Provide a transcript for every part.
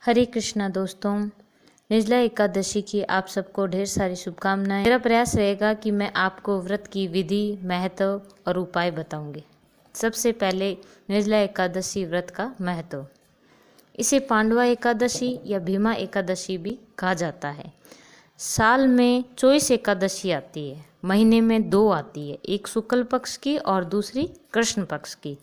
हरे कृष्णा दोस्तों, निर्जला एकादशी की आप सबको ढेर सारी शुभकामनाएं। मेरा प्रयास रहेगा कि मैं आपको व्रत की विधि, महत्व और उपाय बताऊंगी। सबसे पहले निर्जला एकादशी व्रत का महत्व। इसे पांडवा एकादशी या भीमा एकादशी भी कहा जाता है। साल में 24 एकादशी आती है, महीने में 2 आती है, एक शुक्ल पक्ष की और दूसरी कृष्ण पक्ष की।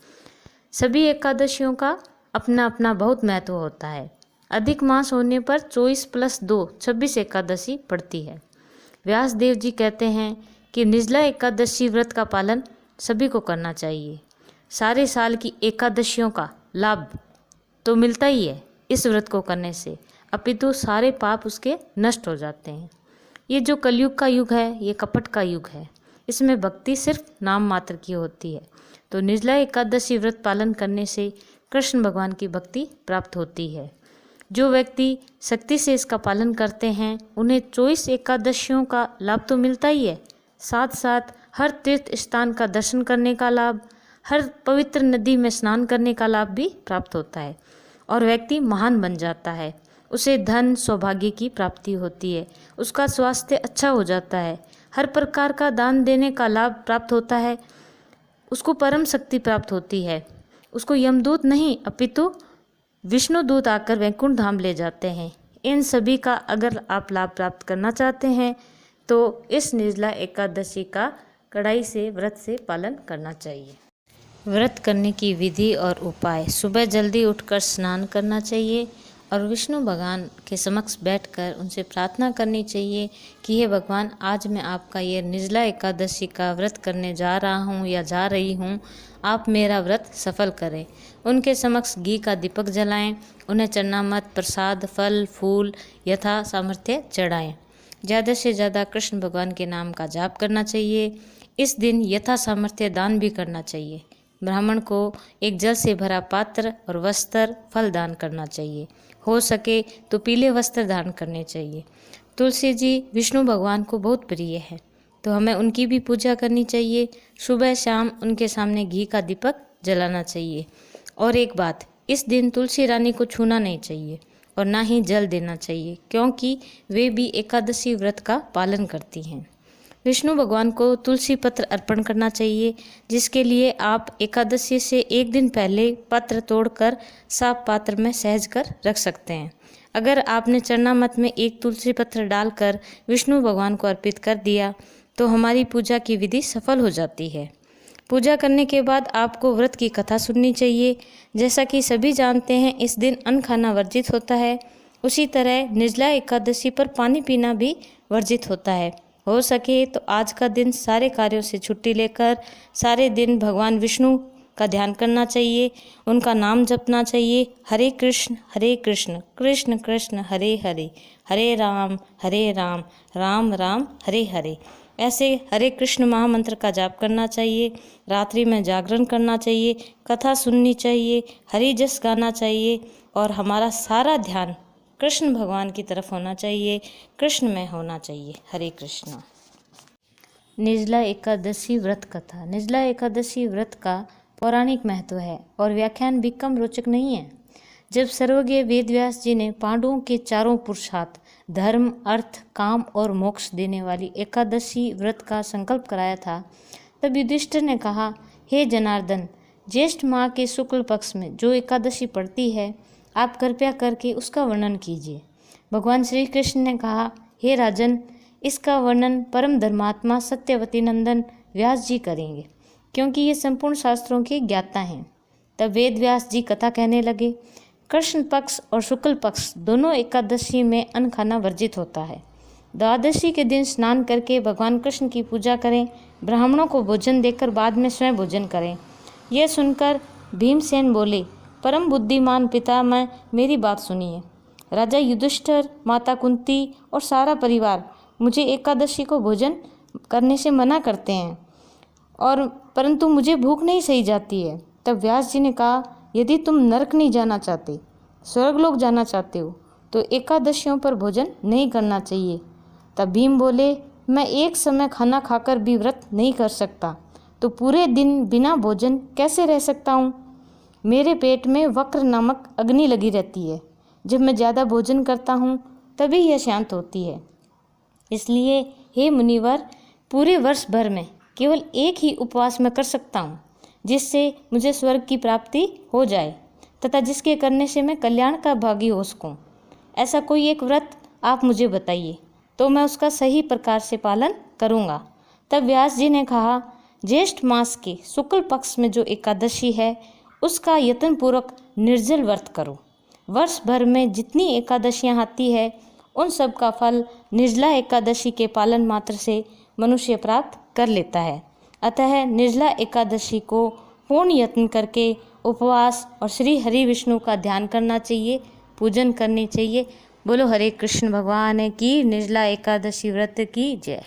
सभी एकादशियों का अपना अपना बहुत महत्व होता है। अधिक मास होने पर 24 + 2 26 एकादशी पड़ती है। व्यास देव जी कहते हैं कि निर्जला एकादशी व्रत का पालन सभी को करना चाहिए। सारे साल की एकादशियों का लाभ तो मिलता ही है इस व्रत को करने से, अपितु सारे पाप उसके नष्ट हो जाते हैं। ये जो कलयुग का युग है, ये कपट का युग है। इसमें भक्ति सिर्फ नाम मात्र की होती है। तो निर्जला एकादशी व्रत पालन करने से कृष्ण भगवान की भक्ति प्राप्त होती है। जो व्यक्ति सख्ती से इसका पालन करते हैं उन्हें 24 एकादशियों का लाभ तो मिलता ही है, साथ साथ हर तीर्थ स्थान का दर्शन करने का लाभ, हर पवित्र नदी में स्नान करने का लाभ भी प्राप्त होता है और व्यक्ति महान बन जाता है। उसे धन सौभाग्य की प्राप्ति होती है, उसका स्वास्थ्य अच्छा हो जाता है, हर प्रकार का दान देने का लाभ प्राप्त होता है, उसको परम शक्ति प्राप्त होती है। उसको यमदूत नहीं अपितु विष्णु दूत आकर वैकुंठ धाम ले जाते हैं। इन सभी का अगर आप लाभ प्राप्त करना चाहते हैं तो इस निर्जला एकादशी का कड़ाई से व्रत से पालन करना चाहिए। व्रत करने की विधि और उपाय। सुबह जल्दी उठकर स्नान करना चाहिए और विष्णु भगवान के समक्ष बैठकर उनसे प्रार्थना करनी चाहिए कि हे भगवान, आज मैं आपका ये निर्जला एकादशी का व्रत करने जा रहा हूँ या जा रही हूँ, आप मेरा व्रत सफल करें। उनके समक्ष घी का दीपक जलाएं, उन्हें चरणामृत, प्रसाद, फल, फूल यथा सामर्थ्य चढ़ाएं। ज़्यादा से ज़्यादा कृष्ण भगवान के नाम का जाप करना चाहिए। इस दिन यथा सामर्थ्य दान भी करना चाहिए। ब्राह्मण को एक जल से भरा पात्र और वस्त्र, फल दान करना चाहिए। हो सके तो पीले वस्त्र दान करने चाहिए। तुलसी जी विष्णु भगवान को बहुत प्रिय है, तो हमें उनकी भी पूजा करनी चाहिए। सुबह शाम उनके सामने घी का दीपक जलाना चाहिए। और एक बात, इस दिन तुलसी रानी को छूना नहीं चाहिए और ना ही जल देना चाहिए, क्योंकि वे भी एकादशी व्रत का पालन करती हैं। विष्णु भगवान को तुलसी पत्र अर्पण करना चाहिए, जिसके लिए आप एकादशी से एक दिन पहले पत्र तोड़कर साफ पात्र में सहज कर रख सकते हैं। अगर आपने चरणामृत में एक तुलसी पत्र डालकर विष्णु भगवान को अर्पित कर दिया तो हमारी पूजा की विधि सफल हो जाती है। पूजा करने के बाद आपको व्रत की कथा सुननी चाहिए। जैसा कि सभी जानते हैं, इस दिन अन्न खाना वर्जित होता है, उसी तरह निर्जला एकादशी पर पानी पीना भी वर्जित होता है। हो सके तो आज का दिन सारे कार्यों से छुट्टी लेकर सारे दिन भगवान विष्णु का ध्यान करना चाहिए, उनका नाम जपना चाहिए। हरे कृष्ण कृष्ण कृष्ण हरे हरे, हरे राम राम राम हरे हरे। ऐसे हरे कृष्ण महामंत्र का जाप करना चाहिए। रात्रि में जागरण करना चाहिए, कथा सुननी चाहिए, हरि जस गाना चाहिए और हमारा सारा ध्यान कृष्ण भगवान की तरफ होना चाहिए, कृष्ण में होना चाहिए। हरे कृष्णा। निर्जला एकादशी व्रत कथा। निर्जला एकादशी व्रत का पौराणिक महत्व है और व्याख्यान भी कम रोचक नहीं है। जब सर्वज्ञ वेदव्यास जी ने पांडवों के चारों पुरुषार्थ धर्म, अर्थ, काम और मोक्ष देने वाली एकादशी व्रत का संकल्प कराया था, तब युधिष्ठिर ने कहा, हे जनार्दन, ज्येष्ठ माह के शुक्ल पक्ष में जो एकादशी पड़ती है, आप कृपया करके उसका वर्णन कीजिए। भगवान श्री कृष्ण ने कहा, हे राजन, इसका वर्णन परम धर्मात्मा सत्यवती नंदन व्यास जी करेंगे, क्योंकि ये संपूर्ण शास्त्रों के ज्ञाता हैं। तब वेद व्यास जी कथा कहने लगे। कृष्ण पक्ष और शुक्ल पक्ष दोनों एकादशी में अन्न खाना वर्जित होता है। द्वादशी के दिन स्नान करके भगवान कृष्ण की पूजा करें, ब्राह्मणों को भोजन देकर बाद में स्वयं भोजन करें। यह सुनकर भीमसेन बोले, परम बुद्धिमान पितामह, मेरी बात सुनिए। राजा युधिष्ठिर, माता कुंती और सारा परिवार मुझे एकादशी को भोजन करने से मना करते हैं और परंतु मुझे भूख नहीं सही जाती है। तब व्यास जी ने कहा, यदि तुम नरक नहीं जाना चाहते, स्वर्गलोक जाना चाहते हो, तो एकादशियों पर भोजन नहीं करना चाहिए। तब भीम बोले, मैं एक समय खाना खाकर भी व्रत नहीं कर सकता, तो पूरे दिन बिना भोजन कैसे रह सकता हूँ? मेरे पेट में वक्र नामक अग्नि लगी रहती है, जब मैं ज़्यादा भोजन करता हूँ तभी यह शांत होती है। इसलिए हे मुनिवर, पूरे वर्ष भर में केवल एक ही उपवास मैं कर सकता हूँ, जिससे मुझे स्वर्ग की प्राप्ति हो जाए तथा जिसके करने से मैं कल्याण का भागी हो सकूँ। ऐसा कोई एक व्रत आप मुझे बताइए, तो मैं उसका सही प्रकार से पालन करूँगा। तब व्यास जी ने कहा, ज्येष्ठ मास के शुक्ल पक्ष में जो एकादशी है उसका यत्नपूर्वक निर्जल व्रत करो। वर्ष भर में जितनी एकादशियाँ आती है उन सब का फल निर्जला एकादशी के पालन मात्र से मनुष्य प्राप्त कर लेता है। अतः निर्जला एकादशी को पूर्ण यत्न करके उपवास और श्री हरि विष्णु का ध्यान करना चाहिए, पूजन करनी चाहिए। बोलो हरे कृष्ण भगवान की, निर्जला एकादशी व्रत की जय।